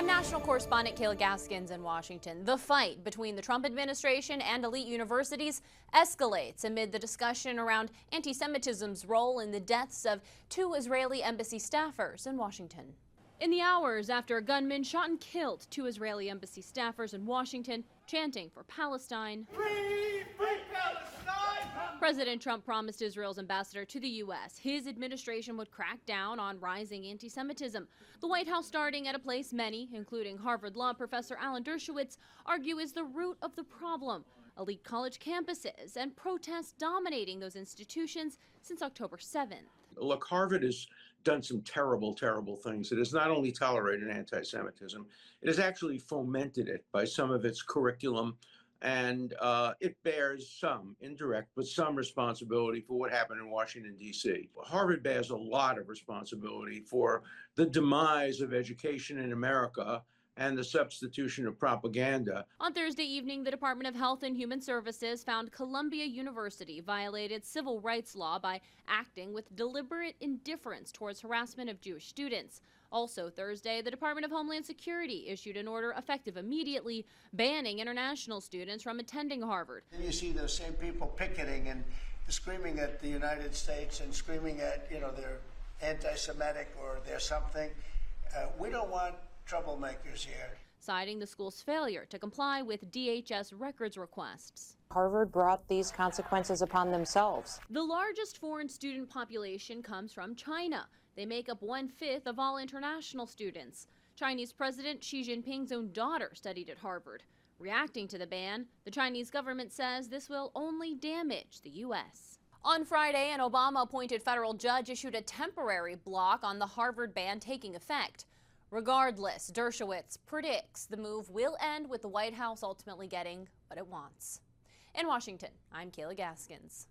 I'm national correspondent Kayla Gaskins in Washington. The fight between the Trump administration and elite universities escalates amid the discussion around anti-Semitism's role in the deaths of 2 Israeli embassy staffers in Washington. In the hours after a gunman shot and killed 2 Israeli embassy staffers in Washington, chanting for Palestine, Free Palestine! President Trump promised Israel's ambassador to the U.S. his administration would crack down on rising anti-Semitism. The White House starting at a place many, including Harvard Law professor Alan Dershowitz, argue is the root of the problem: elite college campuses and protests dominating those institutions since October 7th. Look, Harvard has done some terrible, terrible things. It has not only tolerated anti-Semitism, it has actually fomented it by some of its curriculum, and it bears some indirect, but some responsibility for what happened in Washington, D.C. Harvard bears a lot of responsibility for the demise of education in America and the substitution of propaganda. On Thursday evening, the Department of Health and Human Services found Columbia University violated civil rights law by acting with deliberate indifference towards harassment of Jewish students. Also Thursday, the Department of Homeland Security issued an order effective immediately banning international students from attending Harvard. Then you see those same people picketing and screaming at the United States and screaming at, they're anti-Semitic or they're something. We don't want troublemakers here. Citing the school's failure to comply with DHS records requests. Harvard brought these consequences upon themselves. The largest foreign student population comes from China. They make up 1/5 of all international students. Chinese President Xi Jinping's own daughter studied at Harvard. Reacting to the ban, the Chinese government says this will only damage the U.S. On Friday, an Obama-appointed federal judge issued a temporary block on the Harvard ban taking effect. Regardless, Dershowitz predicts the move will end with the White House ultimately getting what it wants. In Washington, I'm Kayla Gaskins.